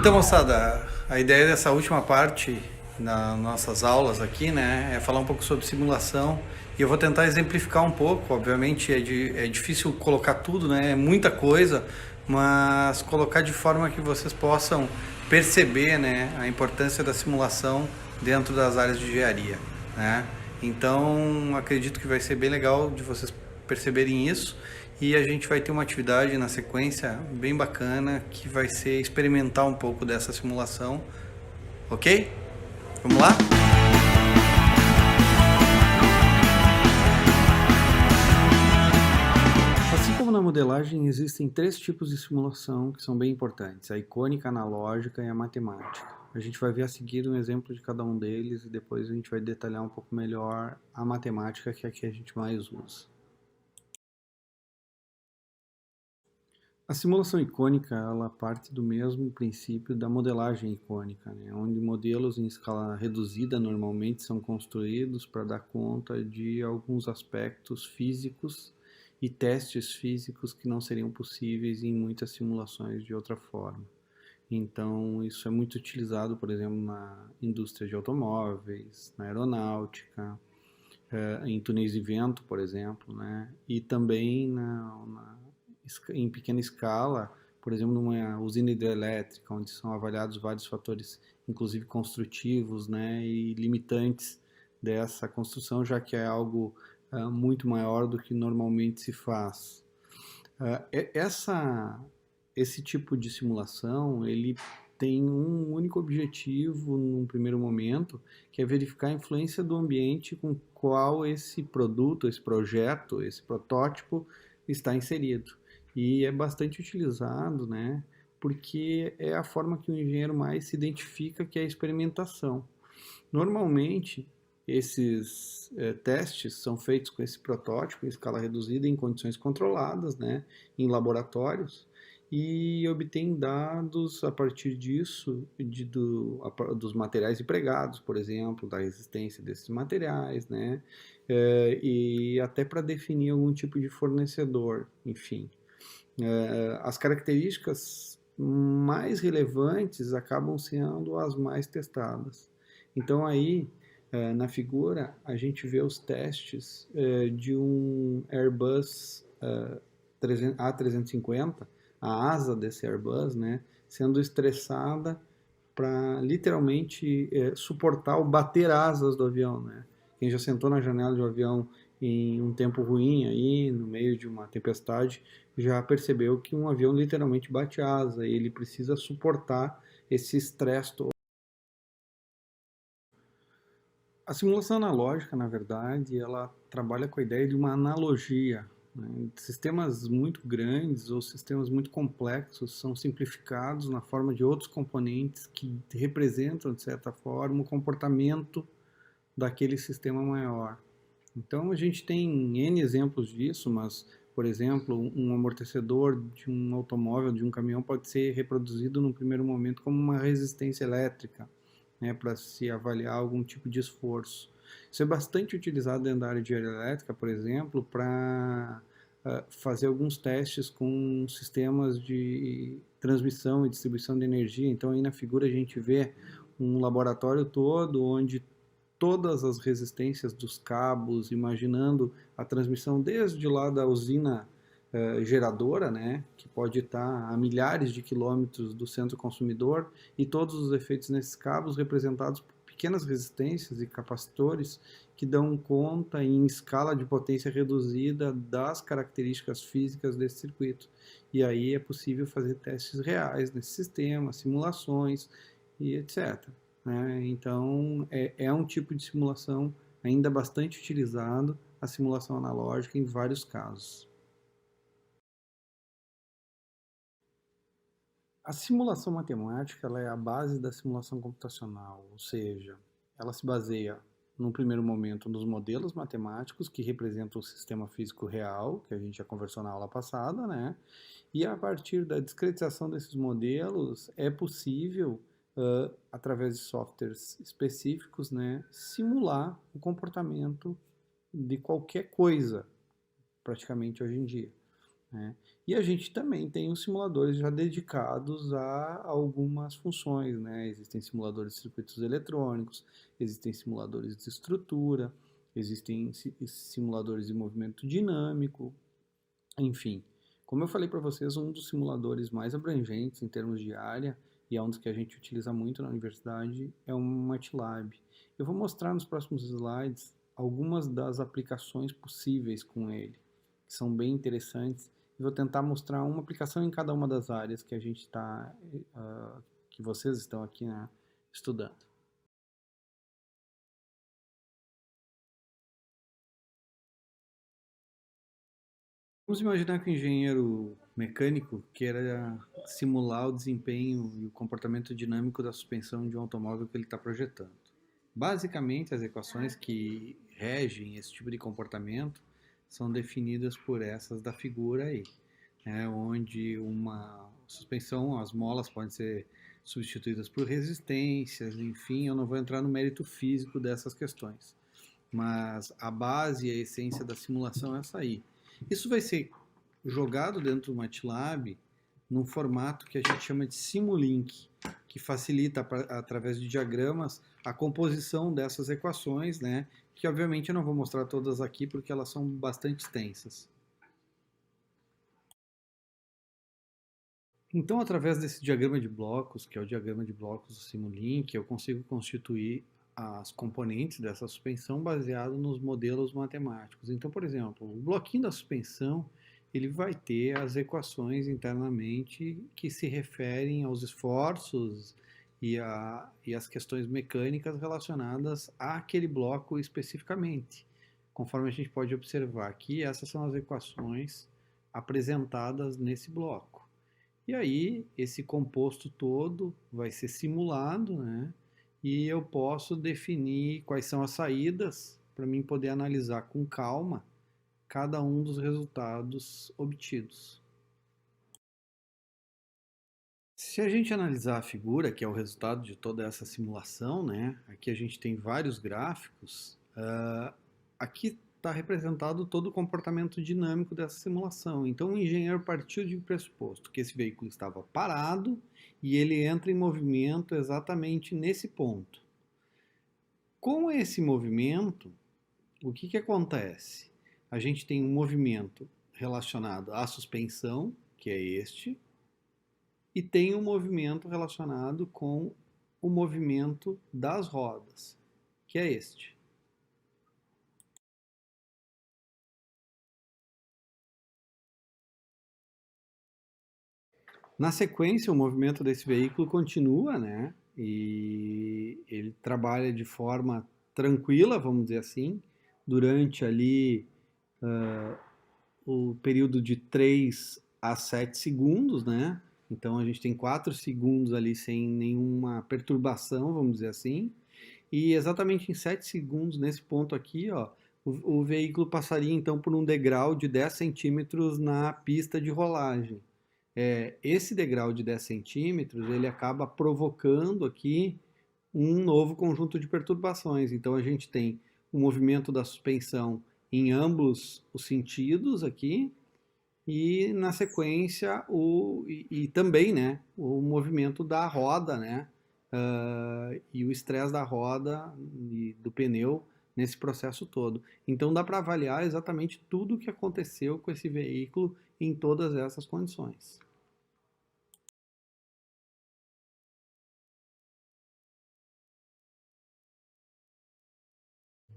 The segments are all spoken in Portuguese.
Então, moçada, a ideia dessa última parte nas nossas aulas aqui, né, é falar um pouco sobre simulação e eu vou tentar exemplificar um pouco. Obviamente é difícil colocar tudo, né, é muita coisa, mas colocar de forma que vocês possam perceber, né, a importância da simulação dentro das áreas de engenharia, né. Então, acredito que vai ser bem legal de vocês perceberem isso. E a gente vai ter uma atividade na sequência bem bacana que vai ser experimentar um pouco dessa simulação, ok? Vamos lá? Assim como na modelagem, existem três tipos de simulação que são bem importantes: a icônica, a analógica e a matemática. A gente vai ver a seguir um exemplo de cada um deles e depois a gente vai detalhar um pouco melhor a matemática, que é a que a gente mais usa. A simulação icônica, ela parte do mesmo princípio da modelagem icônica, né? Onde modelos em escala reduzida normalmente são construídos para dar conta de alguns aspectos físicos e testes físicos que não seriam possíveis em muitas simulações de outra forma. Então, isso é muito utilizado, por exemplo, na indústria de automóveis, na aeronáutica, em túneis de vento, por exemplo, né? E também em pequena escala, por exemplo, numa usina hidrelétrica, onde são avaliados vários fatores, inclusive construtivos, né, e limitantes dessa construção, já que é algo muito maior do que normalmente se faz. Esse tipo de simulação, ele tem um único objetivo num primeiro momento, que é verificar a influência do ambiente com qual esse produto, esse projeto, esse protótipo está inserido. E é bastante utilizado, né, porque é a forma que o engenheiro mais se identifica, que é a experimentação. Normalmente, esses testes são feitos com esse protótipo em escala reduzida, em condições controladas, né, em laboratórios, e obtém dados a partir disso, dos materiais empregados, por exemplo, da resistência desses materiais, né, e até para definir algum tipo de fornecedor, enfim. As características mais relevantes acabam sendo as mais testadas. Então aí, na figura, a gente vê os testes de um Airbus A350, a asa desse Airbus, né, sendo estressada para literalmente suportar o bater asas do avião, né? Quem já sentou na janela de um avião em um tempo ruim aí, no meio de uma tempestade, já percebeu que um avião literalmente bate asa e ele precisa suportar esse estresse todo. A simulação analógica, na verdade, ela trabalha com a ideia de uma analogia, né? Sistemas muito grandes ou sistemas muito complexos são simplificados na forma de outros componentes que representam, de certa forma, o comportamento daquele sistema maior. Então a gente tem N exemplos disso, mas, por exemplo, um amortecedor de um automóvel, de um caminhão, pode ser reproduzido num primeiro momento como uma resistência elétrica, né, para se avaliar algum tipo de esforço. Isso é bastante utilizado dentro da área de elétrica, por exemplo, para fazer alguns testes com sistemas de transmissão e distribuição de energia. Então aí na figura a gente vê um laboratório todo onde todas as resistências dos cabos, imaginando a transmissão desde lá da usina geradora, né, que pode estar a milhares de quilômetros do centro consumidor, e todos os efeitos nesses cabos representados por pequenas resistências e capacitores que dão conta em escala de potência reduzida das características físicas desse circuito. E aí é possível fazer testes reais nesse sistema, simulações e etc. Né? Então, é um tipo de simulação ainda bastante utilizado, a simulação analógica, em vários casos. A simulação matemática, ela é a base da simulação computacional, ou seja, ela se baseia, num primeiro momento, nos modelos matemáticos que representam o sistema físico real, que a gente já conversou na aula passada, né? E a partir da discretização desses modelos, é possível, através de softwares específicos, né, simular o comportamento de qualquer coisa, praticamente hoje em dia. né? E a gente também tem os simuladores já dedicados a algumas funções, né? Existem simuladores de circuitos eletrônicos, existem simuladores de estrutura, existem simuladores de movimento dinâmico, enfim. Como eu falei para vocês, um dos simuladores mais abrangentes em termos de área, e é um dos que a gente utiliza muito na universidade, é o MATLAB. Eu vou mostrar nos próximos slides algumas das aplicações possíveis com ele, que são bem interessantes, e vou tentar mostrar uma aplicação em cada uma das áreas que a gente está, que vocês estão aqui, né, estudando. Vamos imaginar que o engenheiro mecânico queira simular o desempenho e o comportamento dinâmico da suspensão de um automóvel que ele está projetando. Basicamente, as equações que regem esse tipo de comportamento são definidas por essas da figura aí, né, onde uma suspensão, as molas podem ser substituídas por resistências, enfim, eu não vou entrar no mérito físico dessas questões, mas a base e a essência da simulação é essa aí. Isso vai ser jogado dentro do MATLAB num formato que a gente chama de Simulink, que facilita, através de diagramas, a composição dessas equações, né? Que obviamente eu não vou mostrar todas aqui porque elas são bastante extensas. Então, através desse diagrama de blocos, que é o diagrama de blocos do Simulink, eu consigo constituir as componentes dessa suspensão baseado nos modelos matemáticos. Então, por exemplo, o bloquinho da suspensão, ele vai ter as equações internamente que se referem aos esforços e as questões mecânicas relacionadas àquele bloco especificamente. Conforme a gente pode observar aqui, essas são as equações apresentadas nesse bloco. E aí, esse composto todo vai ser simulado, né? E eu posso definir quais são as saídas para mim poder analisar com calma cada um dos resultados obtidos. Se a gente analisar a figura, que é o resultado de toda essa simulação, né? Aqui a gente tem vários gráficos. Aqui está representado todo o comportamento dinâmico dessa simulação. Então o engenheiro partiu de um pressuposto que esse veículo estava parado e ele entra em movimento exatamente nesse ponto. Com esse movimento, o que acontece? A gente tem um movimento relacionado à suspensão, que é este, e tem um movimento relacionado com o movimento das rodas, que é este. Na sequência, o movimento desse veículo continua, né? E ele trabalha de forma tranquila, vamos dizer assim, durante ali o período de 3 a 7 segundos, né? Então a gente tem 4 segundos ali sem nenhuma perturbação, vamos dizer assim. E exatamente em 7 segundos, nesse ponto aqui, ó, o veículo passaria então por um degrau de 10 centímetros na pista de rolagem. Esse degrau de 10 centímetros, ele acaba provocando aqui um novo conjunto de perturbações. Então a gente tem o movimento da suspensão em ambos os sentidos aqui, e na sequência e também, né, o movimento da roda, né, e o estresse da roda e do pneu nesse processo todo. Então dá para avaliar exatamente tudo o que aconteceu com esse veículo em todas essas condições.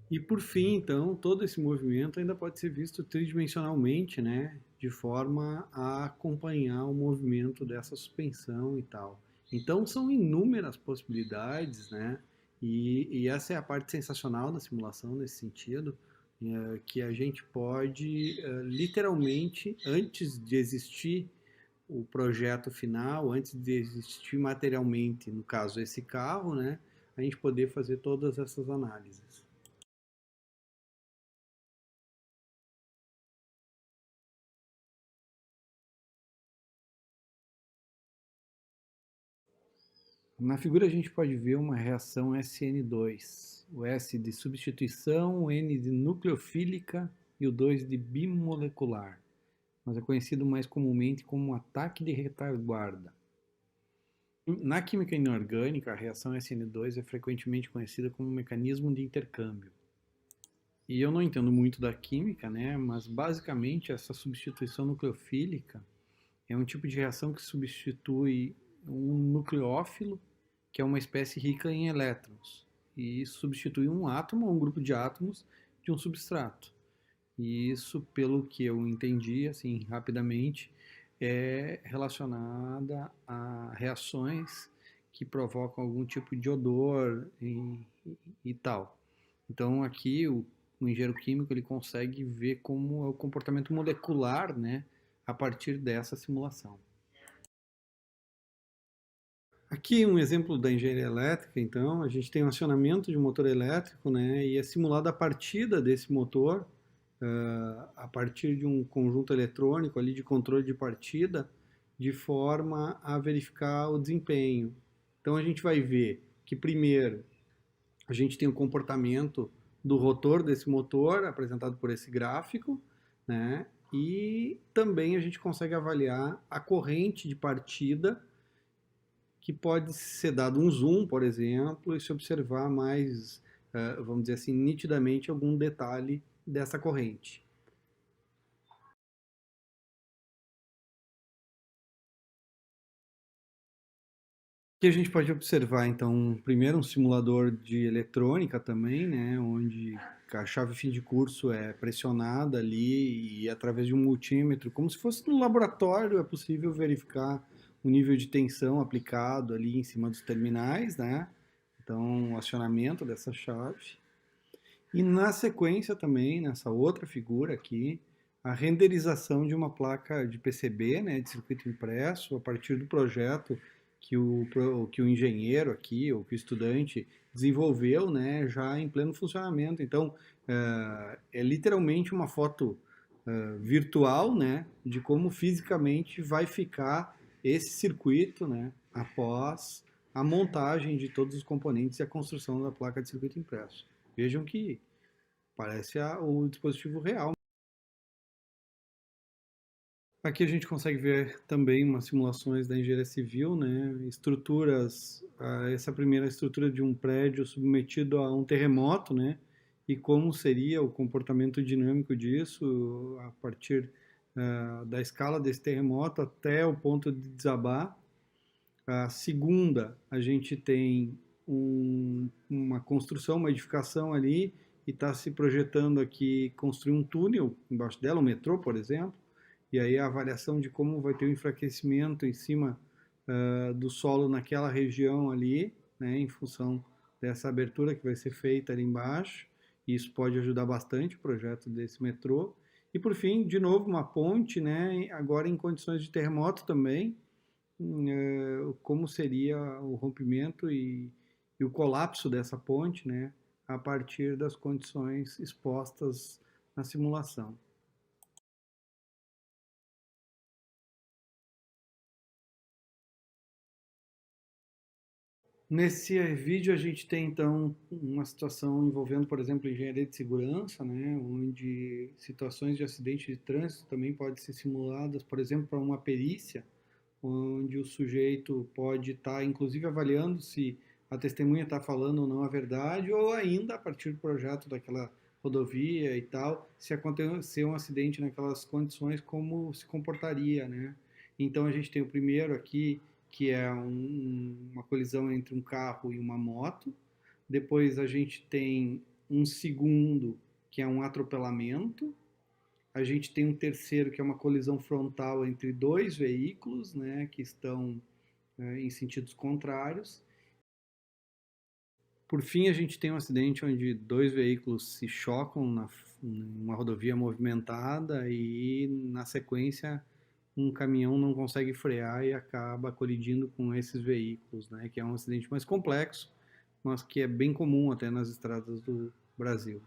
E por fim, então, todo esse movimento ainda pode ser visto tridimensionalmente, né, de forma a acompanhar o movimento dessa suspensão e tal. Então são inúmeras possibilidades, né, e essa é a parte sensacional da simulação nesse sentido, que a gente pode literalmente, antes de existir o projeto final, antes de existir materialmente, no caso esse carro, né, a gente poder fazer todas essas análises. Na figura a gente pode ver uma reação SN2, o S de substituição, o N de nucleofílica e o 2 de bimolecular. mas é conhecido mais comumente como ataque de retaguarda. Na química inorgânica, a reação SN2 é frequentemente conhecida como mecanismo de intercâmbio. E eu não entendo muito da química, né, mas basicamente essa substituição nucleofílica é um tipo de reação que substitui um nucleófilo, que é uma espécie rica em elétrons, e substitui um átomo ou um grupo de átomos de um substrato. E isso, pelo que eu entendi, assim, rapidamente, é relacionada a reações que provocam algum tipo de odor e tal. Então, aqui o engenheiro químico ele consegue ver como é o comportamento molecular, né, a partir dessa simulação. Aqui um exemplo da engenharia elétrica, então, a gente tem um acionamento de um motor elétrico, né, e é simulada a partida desse motor a partir de um conjunto eletrônico ali de controle de partida, de forma a verificar o desempenho. Então a gente vai ver que primeiro a gente tem o comportamento do rotor desse motor apresentado por esse gráfico, né? E também a gente consegue avaliar a corrente de partida, que pode ser dado um zoom, por exemplo, e se observar mais, vamos dizer assim, nitidamente algum detalhe dessa corrente. Aqui a gente pode observar, então, primeiro um simulador de eletrônica também, né, onde a chave fim de curso é pressionada ali e através de um multímetro, como se fosse no laboratório, é possível verificar o nível de tensão aplicado ali em cima dos terminais, né? Então, o acionamento dessa chave. E na sequência também, nessa outra figura aqui, a renderização de uma placa de PCB, né, de circuito impresso, a partir do projeto que o engenheiro aqui, ou que o estudante desenvolveu, né, já em pleno funcionamento. Então, é literalmente uma foto virtual, né, de como fisicamente vai ficar esse circuito, né, após a montagem de todos os componentes e a construção da placa de circuito impresso. Vejam que parece o dispositivo real. Aqui a gente consegue ver também umas simulações da engenharia civil, né? Estruturas, essa primeira estrutura de um prédio submetido a um terremoto, né? E como seria o comportamento dinâmico disso a partir da escala desse terremoto até o ponto de desabar. A segunda, a gente tem uma construção, uma edificação ali e está se projetando aqui construir um túnel embaixo dela, um metrô, por exemplo, e aí a avaliação de como vai ter o enfraquecimento em cima do solo naquela região ali, né, em função dessa abertura que vai ser feita ali embaixo. Isso pode ajudar bastante o projeto desse metrô. E por fim, de novo, uma ponte, né, agora em condições de terremoto também, como seria o rompimento e o colapso dessa ponte, né, a partir das condições expostas na simulação. Nesse vídeo a gente tem então uma situação envolvendo, por exemplo, engenharia de segurança, né, onde situações de acidente de trânsito também podem ser simuladas, por exemplo, para uma perícia, onde o sujeito pode estar, inclusive, avaliando se a testemunha está falando ou não a verdade, ou ainda, a partir do projeto daquela rodovia e tal, se acontecer um acidente naquelas condições, como se comportaria, né? Então, a gente tem o primeiro aqui, que é uma colisão entre um carro e uma moto. Depois, a gente tem um segundo, que é um atropelamento. A gente tem um terceiro, que é uma colisão frontal entre dois veículos, né, que estão em sentidos contrários. Por fim, a gente tem um acidente onde dois veículos se chocam numa rodovia movimentada e, na sequência, um caminhão não consegue frear e acaba colidindo com esses veículos, né, que é um acidente mais complexo, mas que é bem comum até nas estradas do Brasil.